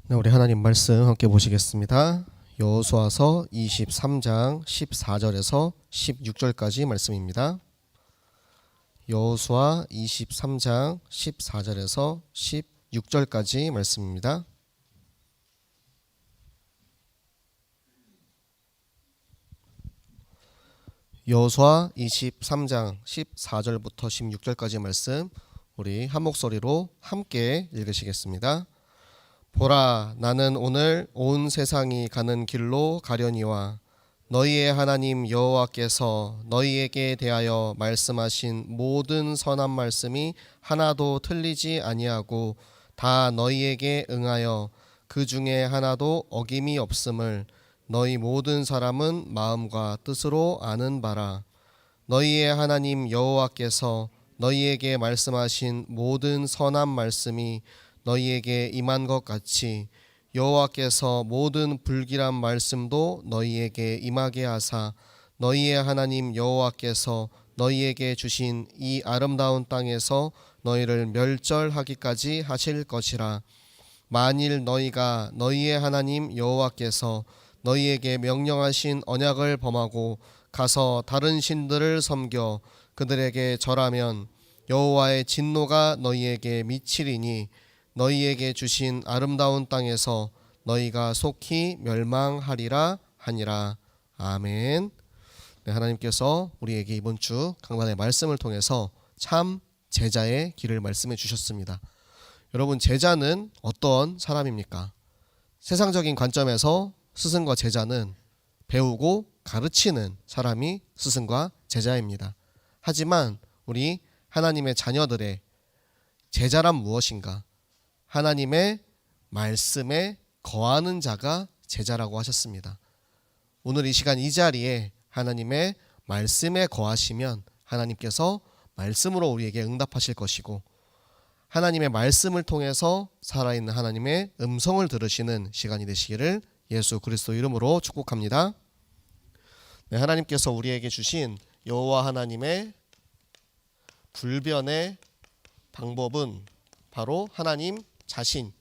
네, 우리 하나님 말씀 함께 보시겠습니다. 여호수아서 23장 14절에서 16절까지 말씀입니다. 여호수아 23장 14절에서 16절까지 말씀입니다. 여호수아 23장 14절부터 16절까지 말씀 우리 한 목소리로 함께 읽으시겠습니다. 보라, 나는 오늘 온 세상이 가는 길로 가려니와 너희의 하나님 여호와께서 너희에게 대하여 말씀하신 모든 선한 말씀이 하나도 틀리지 아니하고 다 너희에게 응하여 그 중에 하나도 어김이 없음을 너희 모든 사람은 마음과 뜻으로 아는 바라. 너희의 하나님 여호와께서 너희에게 말씀하신 모든 선한 말씀이 너희에게 임한 것 같이 여호와께서 모든 불길한 말씀도 너희에게 임하게 하사 너희의 하나님 여호와께서 너희에게 주신 이 아름다운 땅에서 너희를 멸절하기까지 하실 것이라. 만일 너희가 너희의 하나님 여호와께서 너희에게 명령하신 언약을 범하고 가서 다른 신들을 섬겨 그들에게 절하면 여호와의 진노가 너희에게 미치리니 너희에게 주신 아름다운 땅에서 너희가 속히 멸망하리라 하니라. 아멘. 네, 하나님께서 우리에게 이번 주 강단의 말씀을 통해서 참 제자의 길을 말씀해 주셨습니다. 여러분, 제자는 어떤 사람입니까? 세상적인 관점에서 스승과 제자는 배우고 가르치는 사람이 스승과 제자입니다. 하지만 우리 하나님의 자녀들의 제자란 무엇인가? 하나님의 말씀에 거하는 자가 제자라고 하셨습니다. 오늘 이 시간 이 자리에 하나님의 말씀에 거하시면 하나님께서 말씀으로 우리에게 응답하실 것이고 하나님의 말씀을 통해서 살아있는 하나님의 음성을 들으시는 시간이 되시기를 예수 그리스도 이름으로 축복합니다. 네, 하나님께서 우리에게 주신 여호와 하나님의 불변의 방법은 바로 하나님 자신,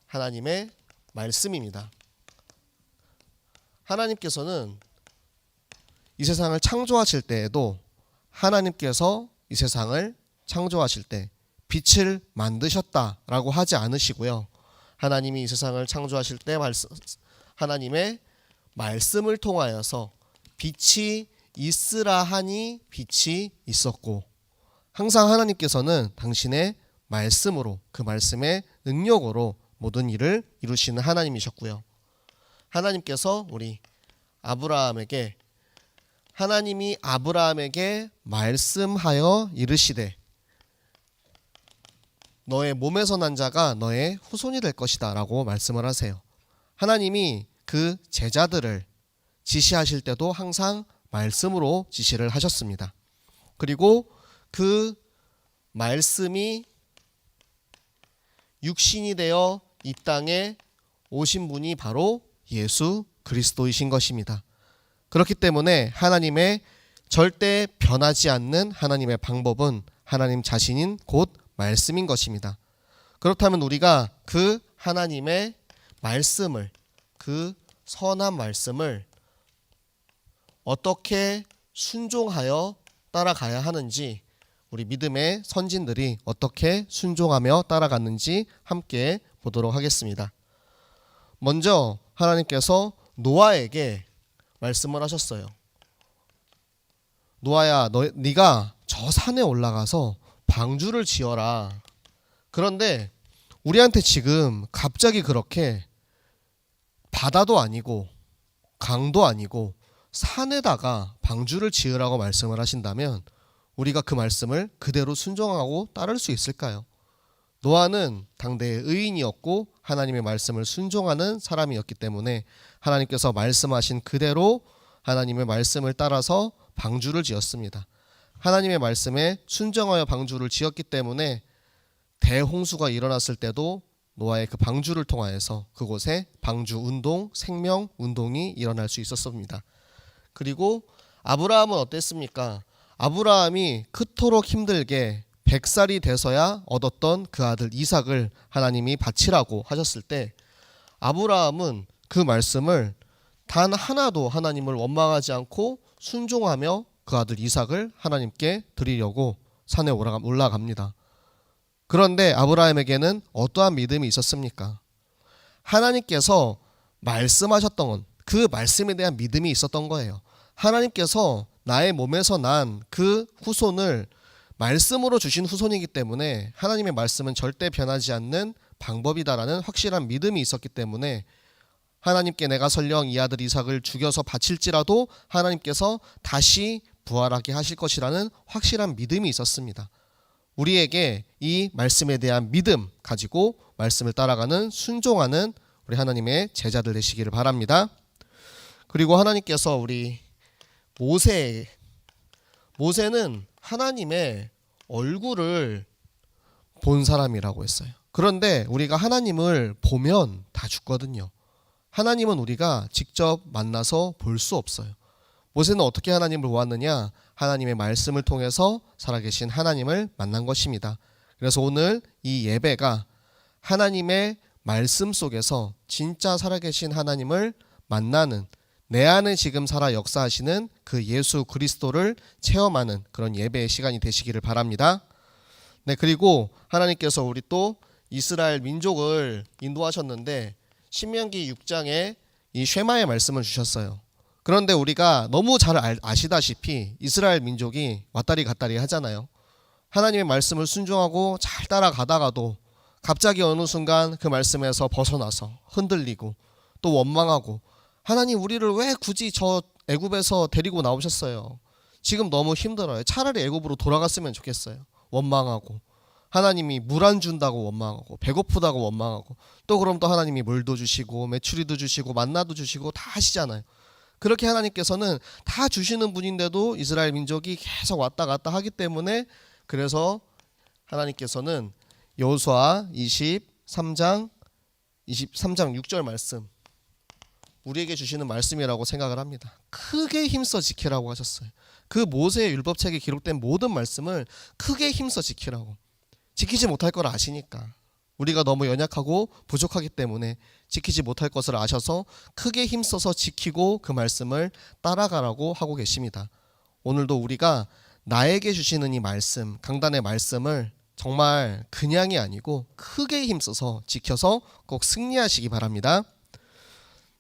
하나님의 말씀입니다. 하나님께서는 이 세상을 창조하실 때에도 하나님께서 이 세상을 창조하실 때 빛을 만드셨다라고 하지 않으시고요. 하나님이 이 세상을 창조하실 때 하나님의 말씀을 통하여서 빛이 있으라 하니 빛이 있었고 항상 하나님께서는 당신의 말씀으로 그 말씀의 능력으로 모든 일을 이루시는 하나님이셨고요. 하나님께서 우리 아브라함에게 하나님이 아브라함에게 말씀하여 이르시되 너의 몸에서 난 자가 너의 후손이 될 것이다 라고 말씀을 하세요. 하나님이 그 제자들을 지시하실 때도 항상 말씀으로 지시를 하셨습니다. 그리고 그 말씀이 육신이 되어 이 땅에 오신 분이 바로 예수 그리스도이신 것입니다. 그렇기 때문에 하나님의 절대 변하지 않는 하나님의 방법은 하나님 자신인 곧 말씀인 것입니다. 그렇다면 우리가 그 하나님의 말씀을, 그 선한 말씀을 어떻게 순종하여 따라가야 하는지 우리 믿음의 선진들이 어떻게 순종하며 따라갔는지 함께 보도록 하겠습니다. 먼저 하나님께서 노아에게 말씀을 하셨어요. 노아야, 네가 저 산에 올라가서 방주를 지어라. 그런데 우리한테 지금 갑자기 그렇게 바다도 아니고 강도 아니고 산에다가 방주를 지으라고 말씀을 하신다면 우리가 그 말씀을 그대로 순종하고 따를 수 있을까요? 노아는 당대의 의인이었고 하나님의 말씀을 순종하는 사람이었기 때문에 하나님께서 말씀하신 그대로 하나님의 말씀을 따라서 방주를 지었습니다. 하나님의 말씀에 순종하여 방주를 지었기 때문에 대홍수가 일어났을 때도 노아의 그 방주를 통하여서 그곳에 방주 운동, 생명 운동이 일어날 수 있었습니다. 그리고 아브라함은 어땠습니까? 아브라함이 그토록 힘들게 100살이 돼서야 얻었던 그 아들 이삭을 하나님이 바치라고 하셨을 때 아브라함은 그 말씀을 단 하나도 하나님을 원망하지 않고 순종하며 그 아들 이삭을 하나님께 드리려고 산에 올라갑니다. 그런데 아브라함에게는 어떠한 믿음이 있었습니까? 하나님께서 말씀하셨던 그 말씀에 대한 믿음이 있었던 거예요. 하나님께서 나의 몸에서 난 그 후손을 말씀으로 주신 후손이기 때문에 하나님의 말씀은 절대 변하지 않는 방법이다라는 확실한 믿음이 있었기 때문에 하나님께 내가 설령 이 아들 이삭을 죽여서 바칠지라도 하나님께서 다시 부활하게 하실 것이라는 확실한 믿음이 있었습니다. 우리에게 이 말씀에 대한 믿음 가지고 말씀을 따라가는 순종하는 우리 하나님의 제자들 되시기를 바랍니다. 그리고 하나님께서 우리 모세는 하나님의 얼굴을 본 사람이라고 했어요. 그런데 우리가 하나님을 보면 다 죽거든요. 하나님은 우리가 직접 만나서 볼 수 없어요. 모세는 어떻게 하나님을 보았느냐? 하나님의 말씀을 통해서 살아계신 하나님을 만난 것입니다. 그래서 오늘 이 예배가 하나님의 말씀 속에서 진짜 살아계신 하나님을 만나는, 내 안에 지금 살아 역사하시는 그 예수 그리스도를 체험하는 그런 예배의 시간이 되시기를 바랍니다. 네, 그리고 하나님께서 우리 또 이스라엘 민족을 인도하셨는데 신명기 6장에 이 쉐마의 말씀을 주셨어요. 그런데 우리가 너무 잘 아시다시피 이스라엘 민족이 왔다리 갔다리 하잖아요. 하나님의 말씀을 순종하고 잘 따라가다가도 갑자기 어느 순간 그 말씀에서 벗어나서 흔들리고 또 원망하고, 하나님 우리를 왜 굳이 저 애굽에서 데리고 나오셨어요? 지금 너무 힘들어요. 차라리 애굽으로 돌아갔으면 좋겠어요. 원망하고, 하나님이 물 안 준다고 원망하고, 배고프다고 원망하고, 또 그럼 또 하나님이 물도 주시고 메추리도 주시고 만나도 주시고 다 하시잖아요. 그렇게 하나님께서는 다 주시는 분인데도 이스라엘 민족이 계속 왔다 갔다 하기 때문에, 그래서 하나님께서는 여호수아 23장 6절 말씀, 우리에게 주시는 말씀이라고 생각을 합니다. 크게 힘써 지키라고 하셨어요. 그 모세의 율법책에 기록된 모든 말씀을 크게 힘써 지키라고. 지키지 못할 걸 아시니까, 우리가 너무 연약하고 부족하기 때문에 지키지 못할 것을 아셔서 크게 힘써서 지키고 그 말씀을 따라가라고 하고 계십니다. 오늘도 우리가 나에게 주시는 이 말씀, 강단의 말씀을 정말 그냥이 아니고 크게 힘써서 지켜서 꼭 승리하시기 바랍니다.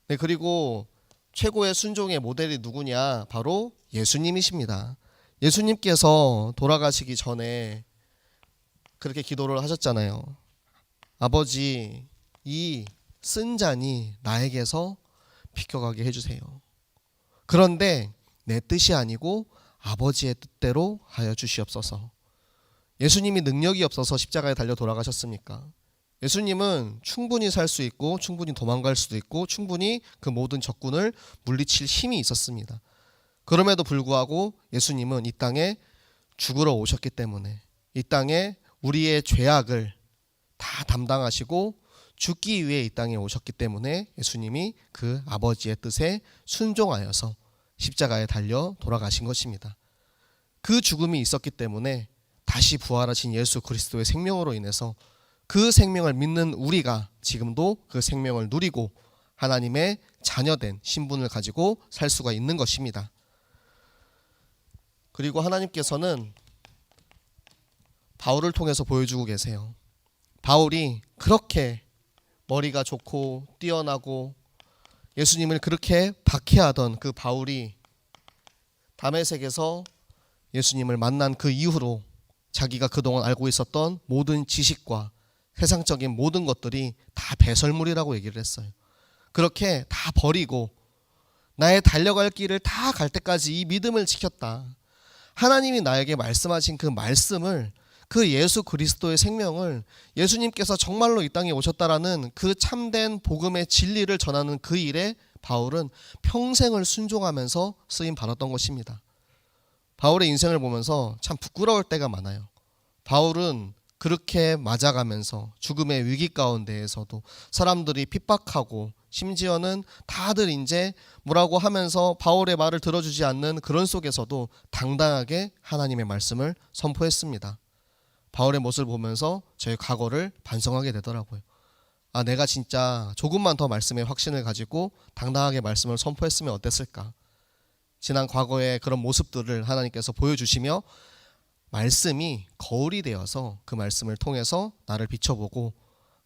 네, 그리고 최고의 순종의 모델이 누구냐? 바로 예수님이십니다. 예수님께서 돌아가시기 전에 그렇게 기도를 하셨잖아요. 아버지, 이 쓴 잔이 나에게서 비켜가게 해주세요. 그런데 내 뜻이 아니고 아버지의 뜻대로 하여 주시옵소서. 예수님이 능력이 없어서 십자가에 달려 돌아가셨습니까? 예수님은 충분히 살 수 있고 충분히 도망갈 수도 있고 충분히 그 모든 적군을 물리칠 힘이 있었습니다. 그럼에도 불구하고 예수님은 이 땅에 죽으러 오셨기 때문에, 이 땅에 우리의 죄악을 다 담당하시고 죽기 위해 이 땅에 오셨기 때문에 예수님이 그 아버지의 뜻에 순종하여서 십자가에 달려 돌아가신 것입니다. 그 죽음이 있었기 때문에 다시 부활하신 예수 그리스도의 생명으로 인해서 그 생명을 믿는 우리가 지금도 그 생명을 누리고 하나님의 자녀된 신분을 가지고 살 수가 있는 것입니다. 그리고 하나님께서는 바울을 통해서 보여주고 계세요. 바울이 그렇게 머리가 좋고 뛰어나고 예수님을 그렇게 박해하던 그 바울이 다메섹에서 예수님을 만난 그 이후로 자기가 그동안 알고 있었던 모든 지식과 세상적인 모든 것들이 다 배설물이라고 얘기를 했어요. 그렇게 다 버리고 나의 달려갈 길을 다 갈 때까지 이 믿음을 지켰다. 하나님이 나에게 말씀하신 그 말씀을, 그 예수 그리스도의 생명을, 예수님께서 정말로 이 땅에 오셨다라는 그 참된 복음의 진리를 전하는 그 일에 바울은 평생을 순종하면서 쓰임 받았던 것입니다. 바울의 인생을 보면서 참 부끄러울 때가 많아요. 바울은 그렇게 맞아가면서 죽음의 위기 가운데에서도 사람들이 핍박하고 심지어는 다들 이제 뭐라고 하면서 바울의 말을 들어주지 않는 그런 속에서도 당당하게 하나님의 말씀을 선포했습니다. 바울의 모습을 보면서 저의 과거를 반성하게 되더라고요. 아, 내가 진짜 조금만 더 말씀에 확신을 가지고 당당하게 말씀을 선포했으면 어땠을까? 지난 과거의 그런 모습들을 하나님께서 보여주시며 말씀이 거울이 되어서 그 말씀을 통해서 나를 비춰보고,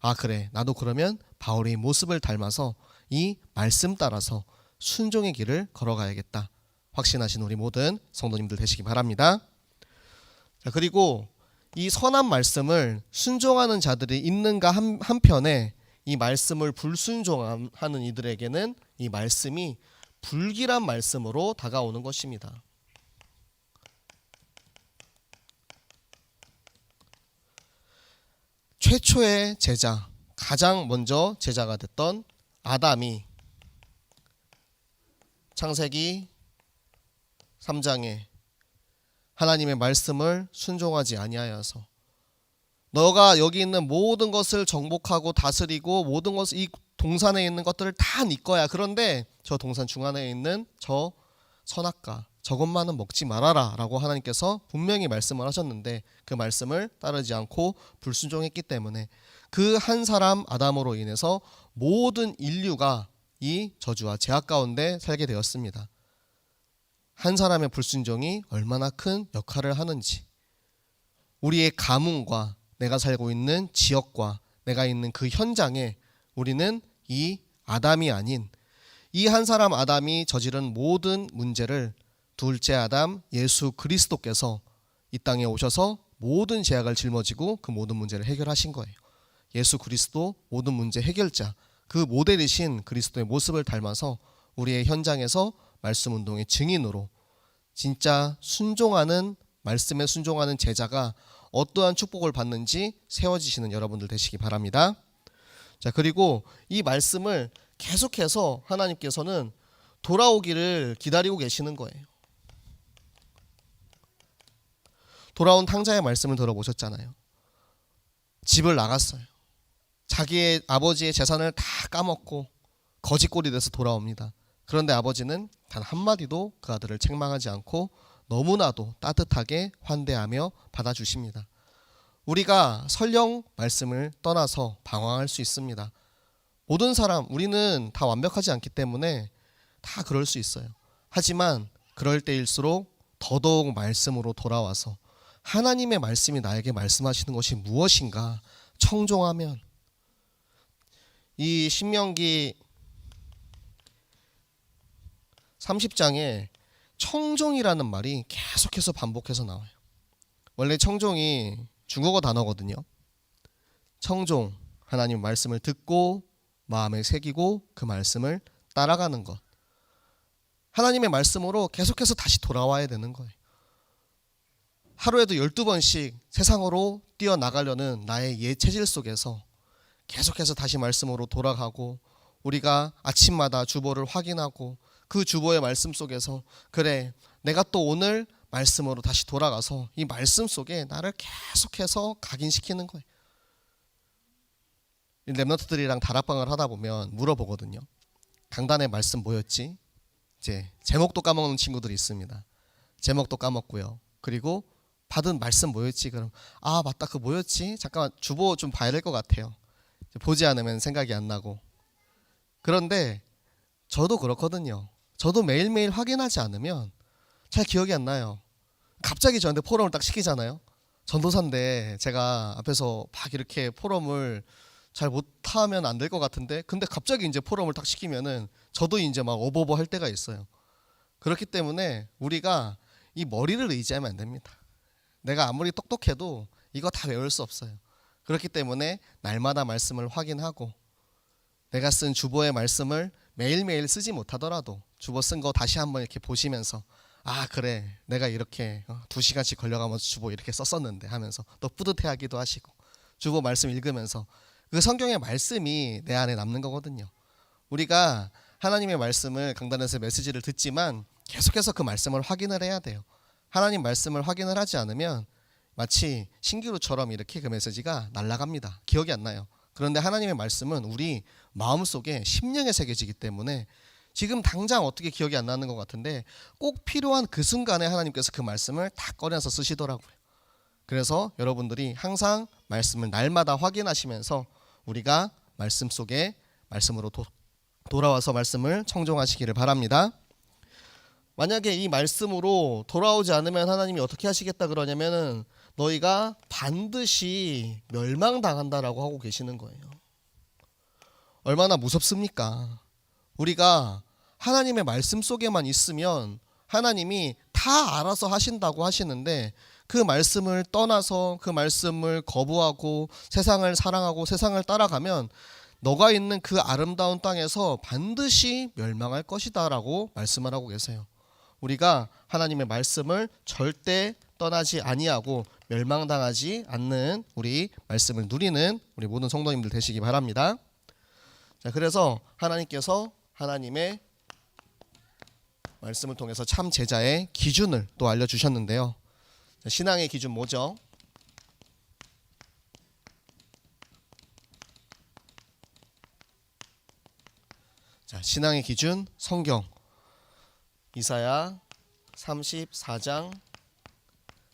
아, 그래, 나도 그러면 바울의 모습을 닮아서 이 말씀 따라서 순종의 길을 걸어가야겠다 확신하신 우리 모든 성도님들 되시기 바랍니다. 자, 그리고 이 선한 말씀을 순종하는 자들이 있는가 한편에 이 말씀을 불순종하는 이들에게는 이 말씀이 불길한 말씀으로 다가오는 것입니다. 최초의 제자, 가장 먼저 제자가 됐던 아담이 창세기 3장에 하나님의 말씀을 순종하지 아니하여서 너가 여기 있는 모든 것을 정복하고 다스리고 모든 것을, 이 동산에 있는 것들을 다 네 거야. 그런데 저 동산 중앙에 있는 저 선악과 저것만은 먹지 말아라 라고 하나님께서 분명히 말씀을 하셨는데 그 말씀을 따르지 않고 불순종했기 때문에 그 한 사람 아담으로 인해서 모든 인류가 이 저주와 제약 가운데 살게 되었습니다. 한 사람의 불순종이 얼마나 큰 역할을 하는지, 우리의 가문과 내가 살고 있는 지역과 내가 있는 그 현장에 우리는 이 아담이 아닌 이 한 사람 아담이 저지른 모든 문제를 둘째 아담 예수 그리스도께서 이 땅에 오셔서 모든 제약을 짊어지고 그 모든 문제를 해결하신 거예요. 예수 그리스도 모든 문제 해결자, 그 모델이신 그리스도의 모습을 닮아서 우리의 현장에서 말씀 운동의 증인으로 진짜 순종하는, 말씀에 순종하는 제자가 어떠한 축복을 받는지 세워지시는 여러분들 되시기 바랍니다. 자, 그리고 이 말씀을 계속해서 하나님께서는 돌아오기를 기다리고 계시는 거예요. 돌아온 탕자의 말씀을 들어보셨잖아요. 집을 나갔어요. 자기의 아버지의 재산을 다 까먹고 거지꼴이 돼서 돌아옵니다. 그런데 아버지는 단 한마디도 그 아들을 책망하지 않고 너무나도 따뜻하게 환대하며 받아주십니다. 우리가 설령 말씀을 떠나서 방황할 수 있습니다. 모든 사람, 우리는 다 완벽하지 않기 때문에 다 그럴 수 있어요. 하지만 그럴 때일수록 더더욱 말씀으로 돌아와서 하나님의 말씀이 나에게 말씀하시는 것이 무엇인가 청종하면, 이 신명기 30장에 청종이라는 말이 계속해서 반복해서 나와요. 원래 청종이 중국어 단어거든요. 청종, 하나님 말씀을 듣고 마음에 새기고 그 말씀을 따라가는 것. 하나님의 말씀으로 계속해서 다시 돌아와야 되는 거예요. 하루에도 12번씩 세상으로 뛰어나가려는 나의 옛 체질 속에서 계속해서 다시 말씀으로 돌아가고, 우리가 아침마다 주보를 확인하고 그 주보의 말씀 속에서 그래, 내가 또 오늘 말씀으로 다시 돌아가서 이 말씀 속에 나를 계속해서 각인시키는 거예요. 랩런트들이랑 다락방을 하다 보면 물어보거든요. 강단의 말씀 뭐였지? 이제 제목도 까먹는 친구들이 있습니다. 제목도 까먹고요. 그리고 받은 말씀 뭐였지? 그럼 아, 맞다, 그 뭐였지? 잠깐만 주보 좀 봐야 될 것 같아요. 보지 않으면 생각이 안 나고. 그런데 저도 그렇거든요. 저도 매일매일 확인하지 않으면 잘 기억이 안 나요. 갑자기 저한테 포럼을 딱 시키잖아요. 전도사인데 제가 앞에서 막 이렇게 포럼을 잘 못하면 안 될 것 같은데, 근데 갑자기 이제 포럼을 딱 시키면은 저도 이제 막 어버버 할 때가 있어요. 그렇기 때문에 우리가 이 머리를 의지하면 안 됩니다. 내가 아무리 똑똑해도 이거 다 외울 수 없어요. 그렇기 때문에 날마다 말씀을 확인하고, 내가 쓴 주보의 말씀을 매일매일 쓰지 못하더라도 주보 쓴 거 다시 한번 이렇게 보시면서 아, 그래, 내가 이렇게 2시간씩 걸려가면서 주보 이렇게 썼었는데 하면서 또 뿌듯해하기도 하시고, 주보 말씀 읽으면서 그 성경의 말씀이 내 안에 남는 거거든요. 우리가 하나님의 말씀을 강단에서 메시지를 듣지만 계속해서 그 말씀을 확인을 해야 돼요. 하나님 말씀을 확인을 하지 않으면 마치 신기루처럼 이렇게 그 메시지가 날아갑니다. 기억이 안 나요. 그런데 하나님의 말씀은 우리 마음속에 심령에 새겨지기 때문에 지금 당장 어떻게 기억이 안 나는 것 같은데 꼭 필요한 그 순간에 하나님께서 그 말씀을 다 꺼내서 쓰시더라고요. 그래서 여러분들이 항상 말씀을 날마다 확인하시면서 우리가 말씀 속에 말씀으로 돌아와서 말씀을 청종하시기를 바랍니다. 만약에 이 말씀으로 돌아오지 않으면 하나님이 어떻게 하시겠다 그러냐면은 너희가 반드시 멸망당한다라고 하고 계시는 거예요. 얼마나 무섭습니까? 우리가 하나님의 말씀 속에만 있으면 하나님이 다 알아서 하신다고 하시는데 그 말씀을 떠나서 그 말씀을 거부하고 세상을 사랑하고 세상을 따라가면 너가 있는 그 아름다운 땅에서 반드시 멸망할 것이다 라고 말씀을 하고 계세요. 우리가 하나님의 말씀을 절대 떠나지 아니하고 멸망당하지 않는 우리 말씀을 누리는 우리 모든 성도님들 되시기 바랍니다. 자, 그래서 하나님께서 하나님의 말씀을 통해서 참 제자의 기준을 또 알려주셨는데요. 자, 신앙의 기준 뭐죠? 자, 신앙의 기준 성경 이사야 34장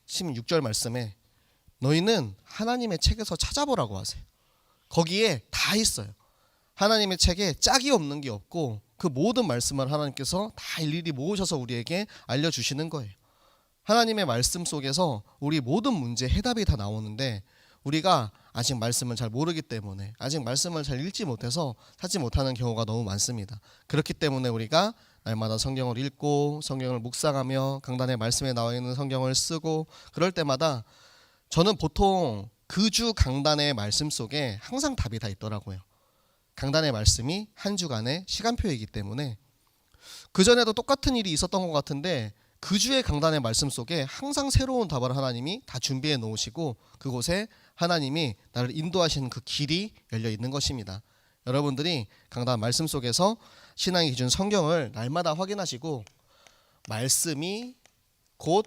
16절 말씀에 너희는 하나님의 책에서 찾아보라고 하세요. 거기에 다 있어요. 하나님의 책에 짝이 없는 게 없고 그 모든 말씀을 하나님께서 다 일일이 모으셔서 우리에게 알려주시는 거예요. 하나님의 말씀 속에서 우리 모든 문제 해답이 다 나오는데 우리가 아직 말씀을 잘 모르기 때문에 아직 말씀을 잘 읽지 못해서 찾지 못하는 경우가 너무 많습니다. 그렇기 때문에 우리가 날마다 성경을 읽고 성경을 묵상하며 강단의 말씀에 나와 있는 성경을 쓰고 그럴 때마다 저는 보통 그 주 강단의 말씀 속에 항상 답이 다 있더라고요. 강단의 말씀이 한 주간의 시간표이기 때문에 그전에도 똑같은 일이 있었던 것 같은데 그 주의 강단의 말씀 속에 항상 새로운 답을 하나님이 다 준비해 놓으시고 그곳에 하나님이 나를 인도하시는 그 길이 열려 있는 것입니다. 여러분들이 강단 말씀 속에서 신앙의 기준 성경을 날마다 확인하시고 말씀이 곧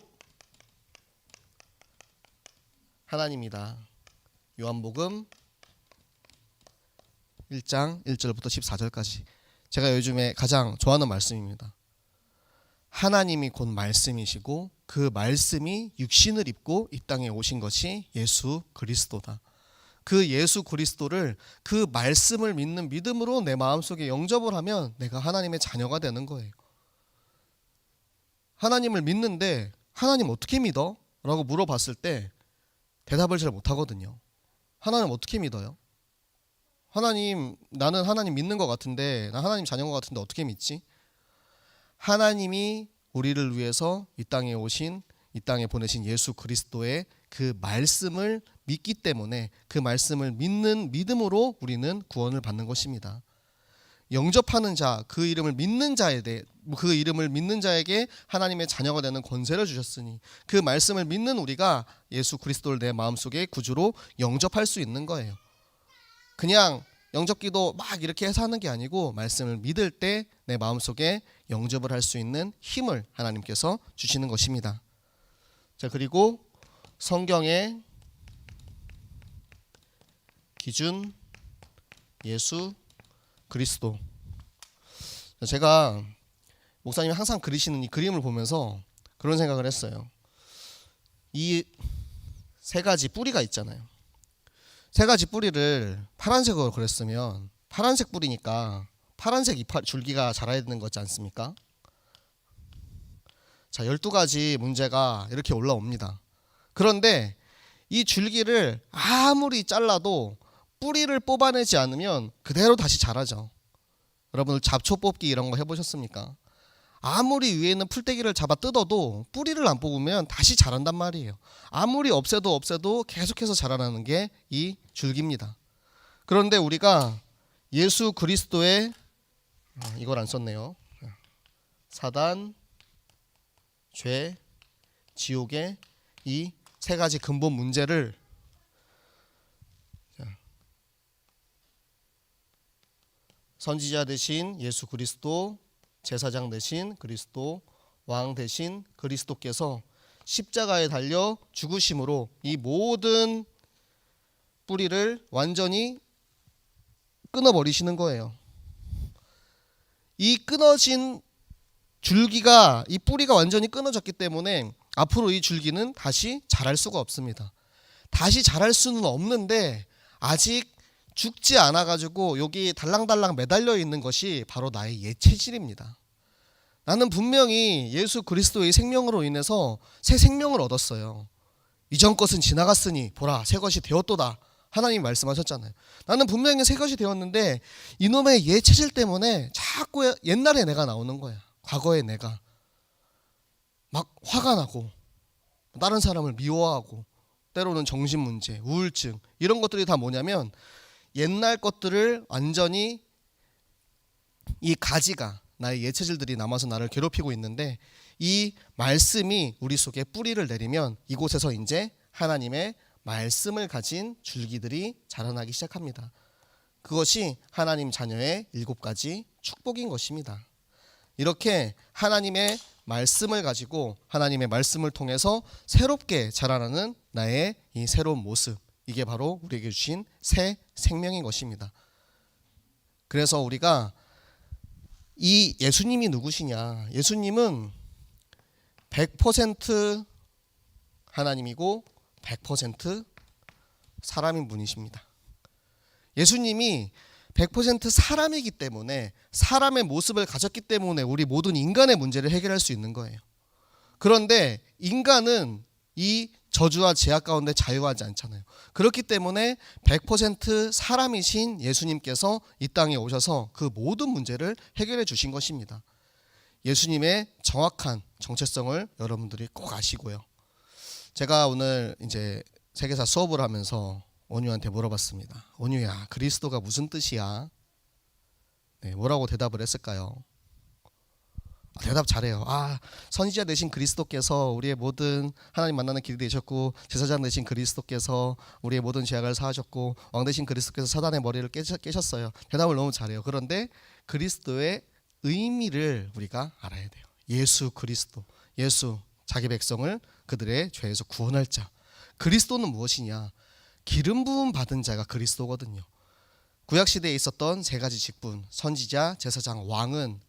하나님이다. 요한복음 1장 1절부터 14절까지 제가 요즘에 가장 좋아하는 말씀입니다. 하나님이 곧 말씀이시고 그 말씀이 육신을 입고 이 땅에 오신 것이 예수 그리스도다. 그 예수 그리스도를 그 말씀을 믿는 믿음으로 내 마음속에 영접을 하면 내가 하나님의 자녀가 되는 거예요. 하나님을 믿는데 하나님 어떻게 믿어? 라고 물어봤을 때 대답을 잘 못하거든요. 하나님 어떻게 믿어요? 하나님, 나는 하나님 믿는 것 같은데 나 하나님 자녀인 것 같은데 어떻게 믿지? 하나님이 우리를 위해서 이 땅에 오신 이 땅에 보내신 예수 그리스도의 그 말씀을 믿기 때문에 그 말씀을 믿는 믿음으로 우리는 구원을 받는 것입니다. 영접하는 자, 그 이름을 믿는 자에 대해 그 이름을 믿는 자에게 하나님의 자녀가 되는 권세를 주셨으니 그 말씀을 믿는 우리가 예수 그리스도를 내 마음속에 구주로 영접할 수 있는 거예요. 그냥 영접기도 막 이렇게 해서 하는 게 아니고 말씀을 믿을 때 내 마음속에 영접을 할 수 있는 힘을 하나님께서 주시는 것입니다. 자, 그리고 성경의 기준 예수 그리스도. 제가 목사님이 항상 그리시는 이 그림을 보면서 그런 생각을 했어요. 이 세 가지 뿌리가 있잖아요. 세 가지 뿌리를 파란색으로 그렸으면 파란색 뿌리니까 파란색 잎 줄기가 자라야 되는 거지 않습니까? 자, 12가지 문제가 이렇게 올라옵니다. 그런데 이 줄기를 아무리 잘라도 뿌리를 뽑아내지 않으면 그대로 다시 자라죠. 여러분들 잡초 뽑기 이런 거 해보셨습니까? 아무리 위에 있는 풀떼기를 잡아 뜯어도 뿌리를 안 뽑으면 다시 자란단 말이에요. 아무리 없애도 계속해서 자라나는 게 이 줄기입니다. 그런데 우리가 예수 그리스도의 이걸 안 썼네요. 사단, 죄, 지옥의 이 세 가지 근본 문제를 선지자 되신 예수 그리스도, 제사장 되신 그리스도, 왕 되신 그리스도께서 십자가에 달려 죽으심으로 이 모든 뿌리를 완전히 끊어버리시는 거예요. 이 끊어진 줄기가 이 뿌리가 완전히 끊어졌기 때문에 앞으로 이 줄기는 다시 자랄 수가 없습니다. 다시 자랄 수는 없는데 아직 죽지 않아 가지고 여기 달랑달랑 매달려 있는 것이 바로 나의 옛 체질입니다. 나는 분명히 예수 그리스도의 생명으로 인해서 새 생명을 얻었어요. 이전 것은 지나갔으니 보라 새 것이 되었도다. 하나님이 말씀하셨잖아요. 나는 분명히 새 것이 되었는데 이놈의 옛 체질 때문에 자꾸 옛날의 내가 나오는 거야. 과거의 내가 막 화가 나고 다른 사람을 미워하고 때로는 정신문제, 우울증 이런 것들이 다 뭐냐면 옛날 것들을 완전히 이 가지가 나의 옛 체질들이 남아서 나를 괴롭히고 있는데 이 말씀이 우리 속에 뿌리를 내리면 이곳에서 이제 하나님의 말씀을 가진 줄기들이 자라나기 시작합니다. 그것이 하나님 자녀의 7가지 축복인 것입니다. 이렇게 하나님의 말씀을 가지고 하나님의 말씀을 통해서 새롭게 자라나는 나의 이 새로운 모습, 이게 바로 우리에게 주신 새 생명인 것입니다. 그래서 우리가 이 예수님이 누구시냐? 예수님은 100% 하나님이고 100% 사람인 분이십니다. 예수님이 100% 사람이기 때문에 사람의 모습을 가졌기 때문에 우리 모든 인간의 문제를 해결할 수 있는 거예요. 그런데 인간은 이 저주와 제약 가운데 자유하지 않잖아요. 그렇기 때문에 100% 사람이신 예수님께서 이 땅에 오셔서 그 모든 문제를 해결해 주신 것입니다. 예수님의 정확한 정체성을 여러분들이 꼭 아시고요. 제가 오늘 이제 세계사 수업을 하면서 원유한테 물어봤습니다. 원유야, 그리스도가 무슨 뜻이야? 네, 뭐라고 대답을 했을까요? 대답 잘해요. 선지자 되신 그리스도께서 우리의 모든 하나님 만나는 길이 되셨고 제사장 되신 그리스도께서 우리의 모든 죄악을 사하셨고 왕 되신 그리스도께서 사단의 머리를 깨셨어요. 대답을 너무 잘해요. 그런데 그리스도의 의미를 우리가 알아야 돼요. 예수 그리스도, 예수 자기 백성을 그들의 죄에서 구원할 자. 그리스도는 무엇이냐? 기름 부음 받은 자가 그리스도거든요. 구약 시대에 있었던 3가지 직분, 선지자, 제사장, 왕은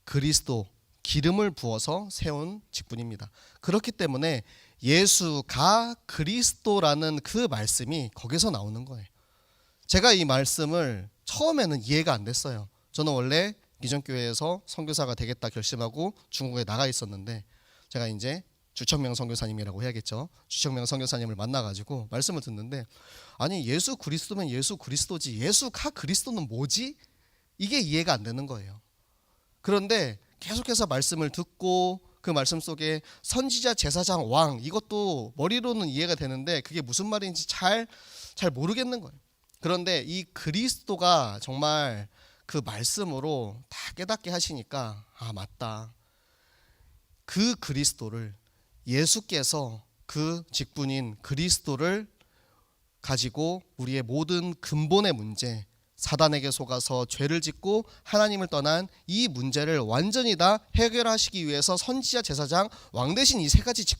그리스도 기름을 부어서 세운 직분입니다. 그렇기 때문에 예수가 그리스도라는 그 말씀이 거기서 나오는 거예요. 제가 이 말씀을 처음에는 이해가 안 됐어요. 저는 원래 기존교회에서 선교사가 되겠다 결심하고 중국에 나가 있었는데 제가 이제 주청명 선교사님이라고 해야겠죠. 주청명 선교사님을 만나가지고 말씀을 듣는데 아니 예수 그리스도면 예수 그리스도지 예수가 그리스도는 뭐지? 이게 이해가 안 되는 거예요. 그런데 계속해서 말씀을 듣고 그 말씀 속에 선지자, 제사장, 왕 이것도 머리로는 이해가 되는데 그게 무슨 말인지 잘 모르겠는 거예요. 그런데 이 그리스도가 정말 그 말씀으로 다 깨닫게 하시니까 맞다. 그 그리스도를 예수께서 그 직분인 그리스도를 가지고 우리의 모든 근본의 문제, 사단에게 속아서 죄를 짓고 하나님을 떠난 이 문제를 완전히 다 해결하시기 위해서 선지자, 제사장, 왕 대신 이 3가지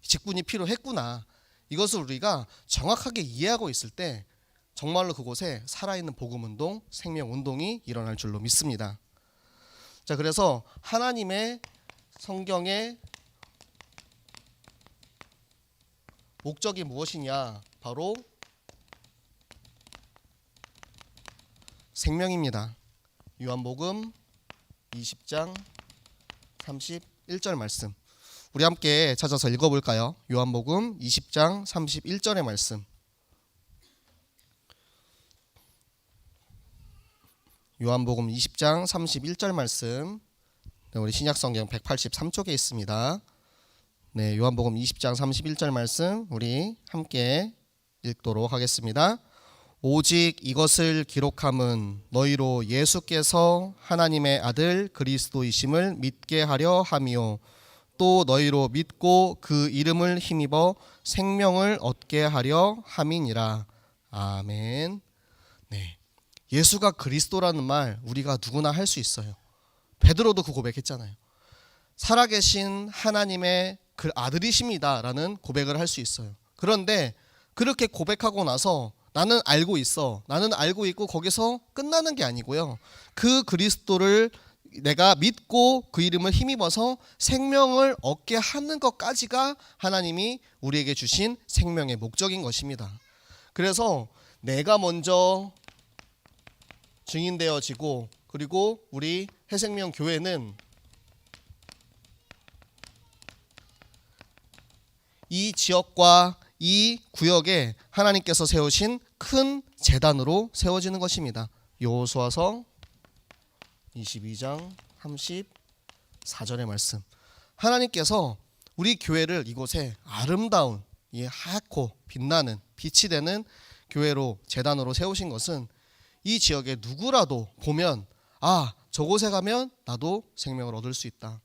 직분이 필요했구나. 이것을 우리가 정확하게 이해하고 있을 때 정말로 그곳에 살아있는 복음운동, 생명운동이 일어날 줄로 믿습니다. 자, 그래서 하나님의 성경의 목적이 무엇이냐? 바로 생명입니다. 요한복음 20장 31절 말씀. 우리 함께 찾아서 읽어볼까요? 요한복음 20장 31절의 말씀. 요한복음 20장 31절 말씀. 우리 신약성경 183쪽에 있습니다. 네, 요한복음 20장 31절 말씀 우리 함께 읽도록 하겠습니다. 오직 이것을 기록함은 너희로 예수께서 하나님의 아들 그리스도이심을 믿게 하려 함이요 또 너희로 믿고 그 이름을 힘입어 생명을 얻게 하려 함이니라. 아멘. 네, 예수가 그리스도라는 말 우리가 누구나 할 수 있어요. 베드로도 그 고백했잖아요. 살아계신 하나님의 그 아들이십니다라는 고백을 할 수 있어요. 그런데 그렇게 고백하고 나서 나는 알고 있어. 나는 알고 있고 거기서 끝나는 게 아니고요. 그 그리스도를 내가 믿고 그 이름을 힘입어서 생명을 얻게 하는 것까지가 하나님이 우리에게 주신 생명의 목적인 것입니다. 그래서 내가 먼저 증인되어지고, 그리고 우리 해생명 교회는 이 지역과 이 구역에 하나님께서 세우신 큰 제단으로 세워지는 것입니다. 여호수아서 22장 34절의 말씀. 하나님께서 우리 교회를 이곳에 아름다운 이 하얗고 빛나는 빛이 되는 교회로 제단으로 세우신 것은 이 지역에 누구라도 보면 저곳에 가면 나도 생명을 얻을 수 있다.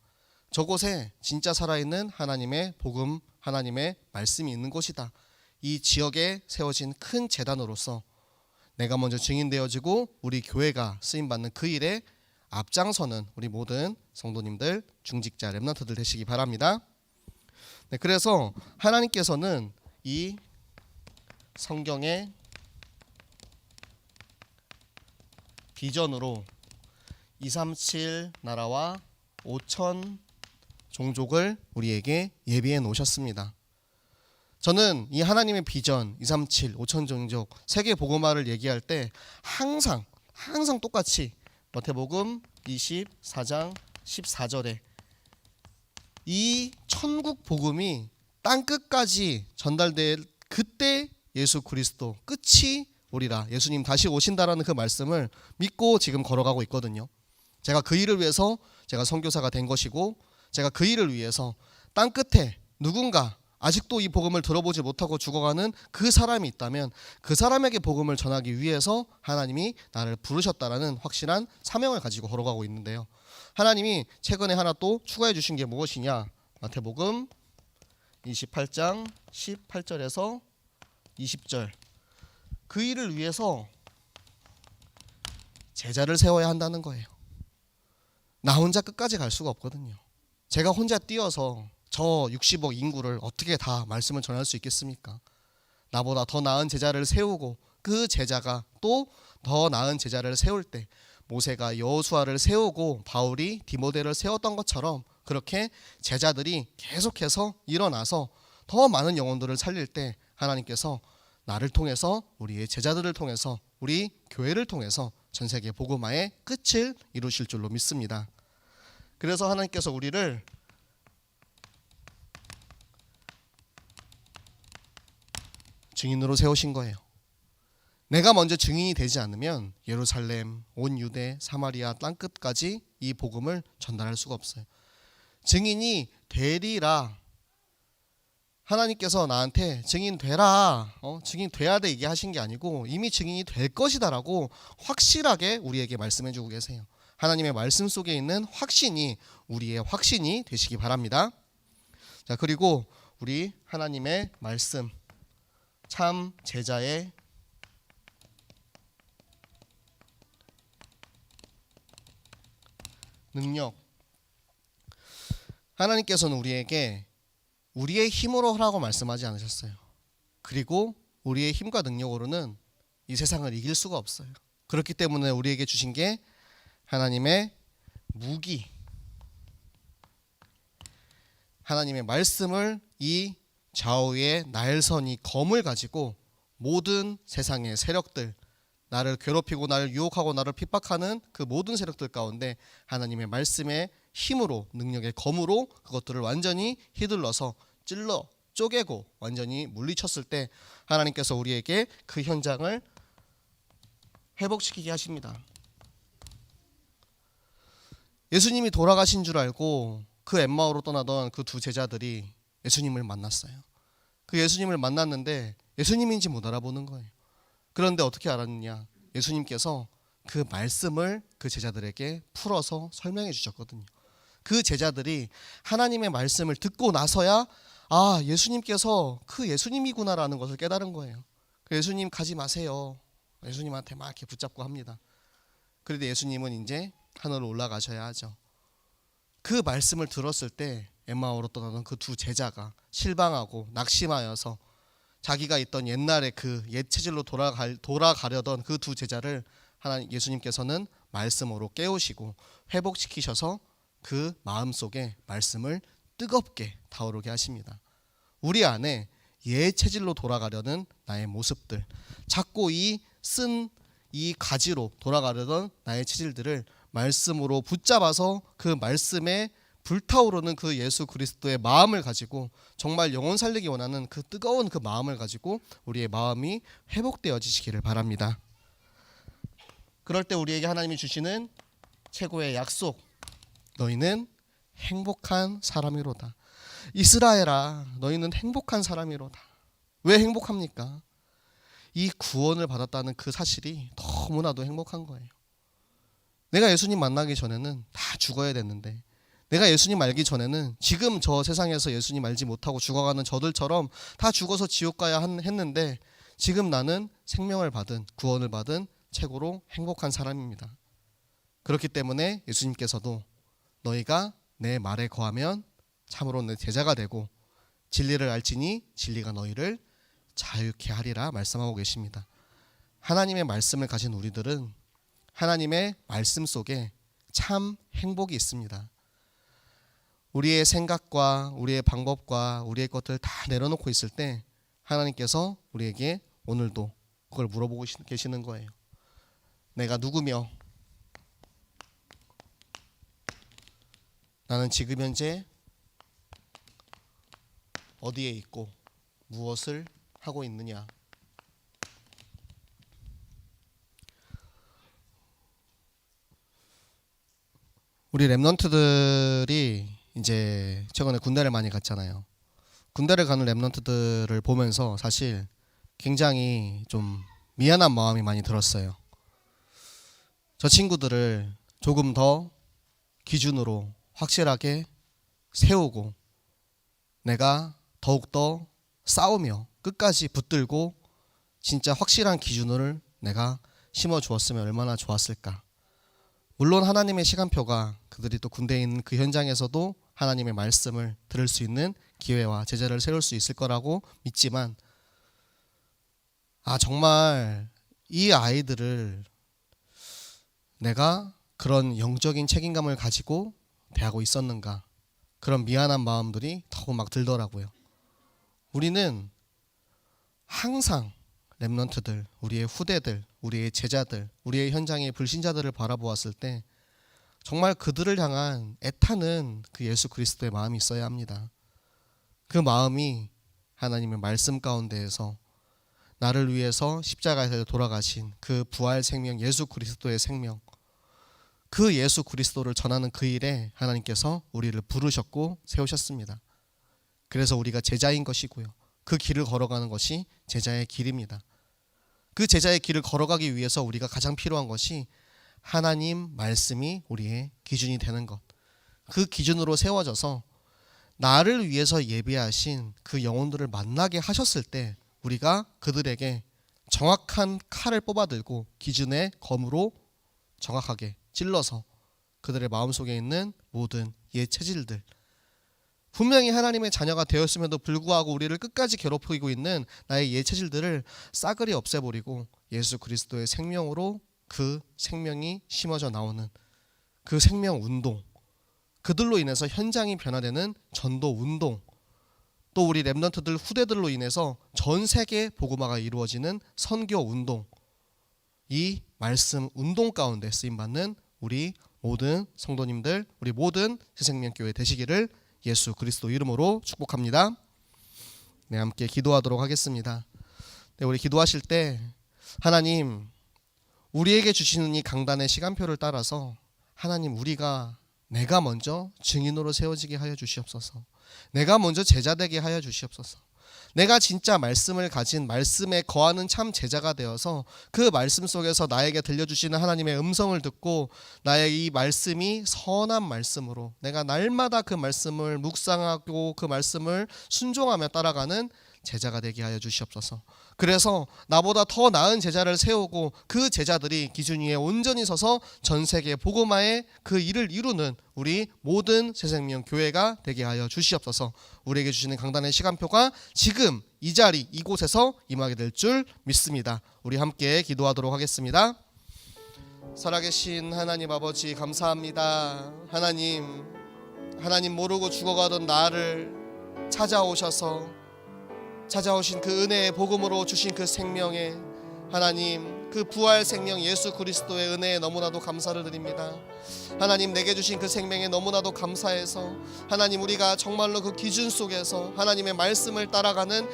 저곳에 진짜 살아있는 하나님의 복음, 하나님의 말씀이 있는 곳이다. 이 지역에 세워진 큰 제단으로서 내가 먼저 증인되어지고 우리 교회가 쓰임받는 그 일에 앞장서는 우리 모든 성도님들, 중직자, 렘넌트들 되시기 바랍니다. 네, 그래서 하나님께서는 이 성경의 비전으로 237 나라와 5천 종족을 우리에게 예비해 놓으셨습니다. 저는 이 하나님의 비전 237 5천 종족 세계 복음화를 얘기할 때 항상 똑같이 마태복음 24장 14절에 이 천국 복음이 땅 끝까지 전달될 그때 예수 그리스도 끝이 오리라. 예수님 다시 오신다라는 그 말씀을 믿고 지금 걸어가고 있거든요. 제가 그 일을 위해서 제가 선교사가 된 것이고, 제가 그 일을 위해서 땅 끝에 누군가 아직도 이 복음을 들어보지 못하고 죽어가는 그 사람이 있다면 그 사람에게 복음을 전하기 위해서 하나님이 나를 부르셨다라는 확실한 사명을 가지고 걸어가고 있는데요. 하나님이 최근에 하나 또 추가해 주신 게 무엇이냐? 마태복음 28장 18절에서 20절. 그 일을 위해서 제자를 세워야 한다는 거예요. 나 혼자 끝까지 갈 수가 없거든요. 제가 혼자 뛰어서 저 60억 인구를 어떻게 다 말씀을 전할 수 있겠습니까? 나보다 더 나은 제자를 세우고 그 제자가 또 더 나은 제자를 세울 때 모세가 여호수아를 세우고 바울이 디모데를 세웠던 것처럼 그렇게 제자들이 계속해서 일어나서 더 많은 영혼들을 살릴 때 하나님께서 나를 통해서 우리의 제자들을 통해서 우리 교회를 통해서 전 세계 복음화의 끝을 이루실 줄로 믿습니다. 그래서 하나님께서 우리를 증인으로 세우신 거예요. 내가 먼저 증인이 되지 않으면 예루살렘, 온 유대, 사마리아 땅끝까지 이 복음을 전달할 수가 없어요. 증인이 되리라. 하나님께서 나한테 증인 되라, 증인 돼야 돼 얘기하신 게 아니고 이미 증인이 될 것이다라고 확실하게 우리에게 말씀해 주고 계세요. 하나님의 말씀 속에 있는 확신이 우리의 확신이 되시기 바랍니다. 자, 그리고 우리 하나님의 말씀, 참 제자의 능력. 하나님께서는 우리에게 우리의 힘으로 하라고 말씀하지 않으셨어요. 그리고 우리의 힘과 능력으로는 이 세상을 이길 수가 없어요. 그렇기 때문에 우리에게 주신 게 하나님의 무기, 하나님의 말씀을 이 좌우의 날선이 검을 가지고 모든 세상의 세력들, 나를 괴롭히고 나를 유혹하고 나를 핍박하는 그 모든 세력들 가운데 하나님의 말씀의 힘으로, 능력의 검으로 그것들을 완전히 휘둘러서 찔러 쪼개고 완전히 물리쳤을 때 하나님께서 우리에게 그 현장을 회복시키게 하십니다. 예수님이 돌아가신 줄 알고 그 엠마오로 떠나던 그 두 제자들이 예수님을 만났어요. 그 예수님을 만났는데 예수님인지 못 알아보는 거예요. 그런데 어떻게 알았느냐? 예수님께서 그 말씀을 그 제자들에게 풀어서 설명해 주셨거든요. 그 제자들이 하나님의 말씀을 듣고 나서야 예수님께서 그 예수님이구나라는 것을 깨달은 거예요. 그 예수님 가지 마세요. 예수님한테 막 이렇게 붙잡고 합니다. 그런데 예수님은 이제 하늘로 올라가셔야 하죠. 그 말씀을 들었을 때 엠마오로 떠나던 그 두 제자가 실망하고 낙심하여서 자기가 있던 옛날에 그 옛 체질로 돌아가려던 그 두 제자를 하나님 예수님께서는 말씀으로 깨우시고 회복시키셔서 그 마음속에 말씀을 뜨겁게 타오르게 하십니다. 우리 안에 옛 체질로 돌아가려는 나의 모습들, 자꾸 이 쓴 이 가지로 돌아가려던 나의 체질들을 말씀으로 붙잡아서 그 말씀에 불타오르는 그 예수 그리스도의 마음을 가지고 정말 영혼 살리기 원하는 그 뜨거운 그 마음을 가지고 우리의 마음이 회복되어지시기를 바랍니다. 그럴 때 우리에게 하나님이 주시는 최고의 약속, 너희는 행복한 사람이로다. 이스라엘아, 너희는 행복한 사람이로다. 왜 행복합니까? 이 구원을 받았다는 그 사실이 너무나도 행복한 거예요. 내가 예수님 만나기 전에는 다 죽어야 됐는데, 내가 예수님 알기 전에는 지금 저 세상에서 예수님 알지 못하고 죽어가는 저들처럼 다 죽어서 지옥 가야 했는데, 지금 나는 생명을 받은, 구원을 받은 최고로 행복한 사람입니다. 그렇기 때문에 예수님께서도 너희가 내 말에 거하면 참으로 내 제자가 되고 진리를 알지니 진리가 너희를 자유케 하리라 말씀하고 계십니다. 하나님의 말씀을 가진 우리들은 하나님의 말씀 속에 참 행복이 있습니다. 우리의 생각과 우리의 방법과 우리의 것들을 다 내려놓고 있을 때 하나님께서 우리에게 오늘도 그걸 물어보고 계시는 거예요. 내가 누구며 나는 지금 현재 어디에 있고 무엇을 하고 있느냐. 우리 랩런트들이 이제 최근에 군대를 많이 갔잖아요. 군대를 가는 랩런트들을 보면서 사실 굉장히 좀 미안한 마음이 많이 들었어요. 저 친구들을 조금 더 기준으로 확실하게 세우고 내가 더욱더 싸우며 끝까지 붙들고 진짜 확실한 기준을 내가 심어주었으면 얼마나 좋았을까. 물론 하나님의 시간표가 그들이 또 군대에 있는 그 현장에서도 하나님의 말씀을 들을 수 있는 기회와 제재를 세울 수 있을 거라고 믿지만, 정말 이 아이들을 내가 그런 영적인 책임감을 가지고 대하고 있었는가, 그런 미안한 마음들이 더 막 들더라고요. 우리는 항상 랩런트들, 우리의 후대들, 우리의 제자들, 우리의 현장의 불신자들을 바라보았을 때 정말 그들을 향한 애타는 그 예수 그리스도의 마음이 있어야 합니다. 그 마음이 하나님의 말씀 가운데에서 나를 위해서 십자가에서 돌아가신 그 부활 생명 예수 그리스도의 생명, 그 예수 그리스도를 전하는 그 일에 하나님께서 우리를 부르셨고 세우셨습니다. 그래서 우리가 제자인 것이고요. 그 길을 걸어가는 것이 제자의 길입니다. 그 제자의 길을 걸어가기 위해서 우리가 가장 필요한 것이 하나님 말씀이 우리의 기준이 되는 것. 그 기준으로 세워져서 나를 위해서 예비하신 그 영혼들을 만나게 하셨을 때 우리가 그들에게 정확한 칼을 뽑아들고 기준의 검으로 정확하게 찔러서 그들의 마음속에 있는 모든 옛 체질들, 분명히 하나님의 자녀가 되었음에도 불구하고 우리를 끝까지 괴롭히고 있는 나의 옛 체질들을 싸그리 없애버리고 예수 그리스도의 생명으로 그 생명이 심어져 나오는 그 생명 운동, 그들로 인해서 현장이 변화되는 전도 운동, 또 우리 랩런트들 후대들로 인해서 전 세계 복음화가 이루어지는 선교 운동, 이 말씀 운동 가운데 쓰임받는 우리 모든 성도님들, 우리 모든 새생명교회 되시기를 예수 그리스도 이름으로 축복합니다. 네, 함께 기도하도록 하겠습니다. 네, 우리 기도하실 때 하나님, 우리에게 주시는 이 강단의 시간표를 따라서 하나님, 내가 먼저 증인으로 세워지게 하여 주시옵소서. 내가 먼저 제자 되게 하여 주시옵소서. 내가 진짜 말씀을 가진, 말씀에 거하는 참 제자가 되어서 그 말씀 속에서 나에게 들려주시는 하나님의 음성을 듣고 나의 이 말씀이 선한 말씀으로 내가 날마다 그 말씀을 묵상하고 그 말씀을 순종하며 따라가는 제자가 되게 하여 주시옵소서. 그래서 나보다 더 나은 제자를 세우고 그 제자들이 기준 위에 온전히 서서 전 세계 복음화의 그 일을 이루는 우리 모든 새생명 교회가 되게 하여 주시옵소서. 우리에게 주시는 강단의 시간표가 지금 이 자리 이곳에서 임하게 될 줄 믿습니다. 우리 함께 기도하도록 하겠습니다. 살아계신 하나님 아버지, 감사합니다. 하나님 모르고 죽어가던 나를 찾아오신 그 은혜의 복음으로 주신 그 생명에 하나님 그 부활 생명 예수 그리스도의 은혜에 너무나도 감사를 드립니다. 하나님, 내게 주신 그 생명에 너무나도 감사해서 하나님, 우리가 정말로 그 기준 속에서 하나님의 말씀을 따라가는